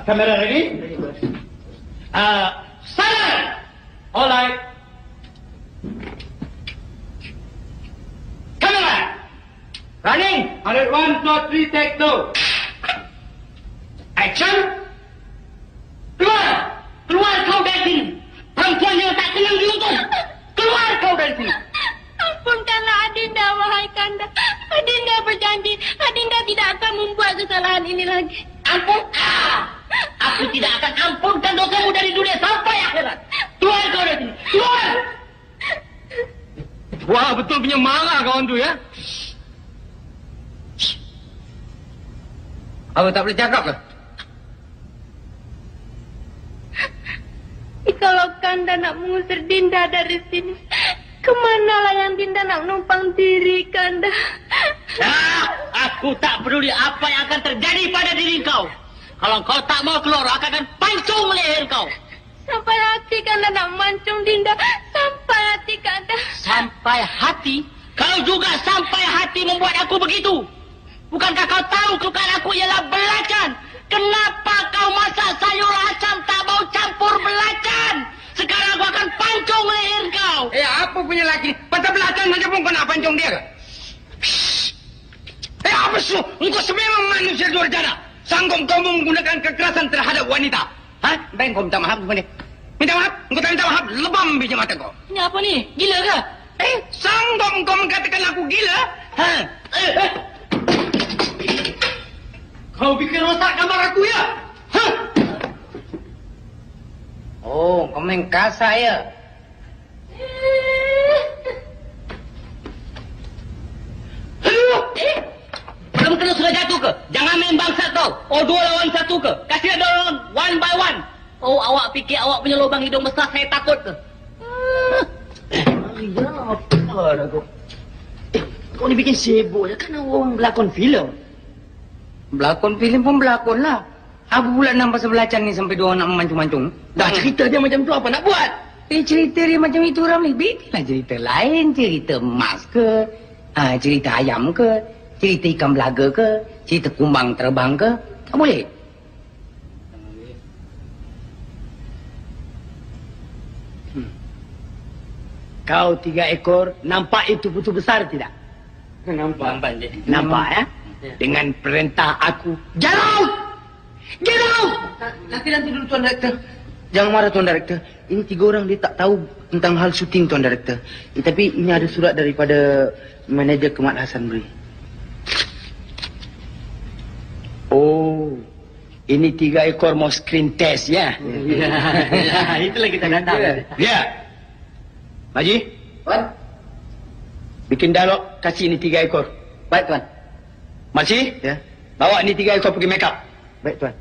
Kamera ready? Silent! All right. Camera! Running! 101, plot 3, take 2. Action! Keluar! Keluar kau dari sini! Perempuan yang tak kenal diuntung! Keluar kau dari sini! Ampunkanlah Adinda, wahai Kanda. Adinda berjanji, Adinda tidak akan membuat kesalahan ini lagi. Ampun? Aku tidak akan ampunkan dosamu dari dunia sampai akhirat. Keluar kau dari sini! Keluar! Wah, betul punya marah kawan tu ya. Apa tak boleh cakap ke? Kalau Kanda nak mengusir Dinda dari sini, kemanalah yang Dinda nak numpang diri, Kanda? Aku tak peduli apa yang akan terjadi pada diri kau. Kalau kau tak mau keluar, aku akan pancung leher kau. Sampai hati Kanda nak mancung Dinda. Sampai hati Kanda. Sampai hati? Kau juga sampai hati membuat aku begitu. Bukankah kau tahu kelukaan aku ialah belacan? Kenapa kau masak sayur asam tak mau campur belacan? Sekarang aku akan pancung leher kau. Apa punya laki? Patah belacan saja pun kau nak pancung dia ke? Apa su? Engkau sememang manusia luar jana. Sanggup kau menggunakan kekerasan terhadap wanita. Baik kau minta maaf kepada dia. Minta maaf? Engkau tak minta maaf, lebam biji mata kau. Ini apa ni? Gila ke? Sanggup kau mengatakan aku gila? Kau bikin rosak gambar aku ya? Oh, kau main kasar ya? Belum kena sudah jatuh ke? Jangan main bangsat kau. Oh, 2 lawan 1 ke? Kasih ada orang one by one. Oh, awak fikir awak punya lubang hidung besar saya takut ke? Ya, apa dah kau? Kau ni bikin sibuk je kan orang berlakon filem. Berlakon filem pun berlakon lah. Apa pula nak pasal belacan ni sampai dia orang nak memancung-mancung? Dah cerita dia macam tu apa nak buat? Cerita dia macam itu Ramli. Bikinlah cerita lain. Cerita emas ke? Cerita ayam ke? Cerita ikan belaga ke? Cerita kumbang terbang ke? Tak boleh? Kau 3 ekor, nampak itu putu besar tidak? Nampak. Nampak ya? Dengan perintah aku, get out! Get out! Nanti dulu Tuan Direktur. Jangan marah Tuan Direktur. Ini 3 orang dia tak tahu tentang hal syuting Tuan Direktur. Tapi ini ada surat daripada manajer Kemat Hassan beri. Oh, ini 3 ekor mau screen test ya? Ya, itulah kita datang. Ya. Haji? Tuan? Bikin dialog, kasih ini 3 ekor. Baik, Tuan. Makcik? Ya. Bawa ini 3 ekor pergi make up. Baik, Tuan.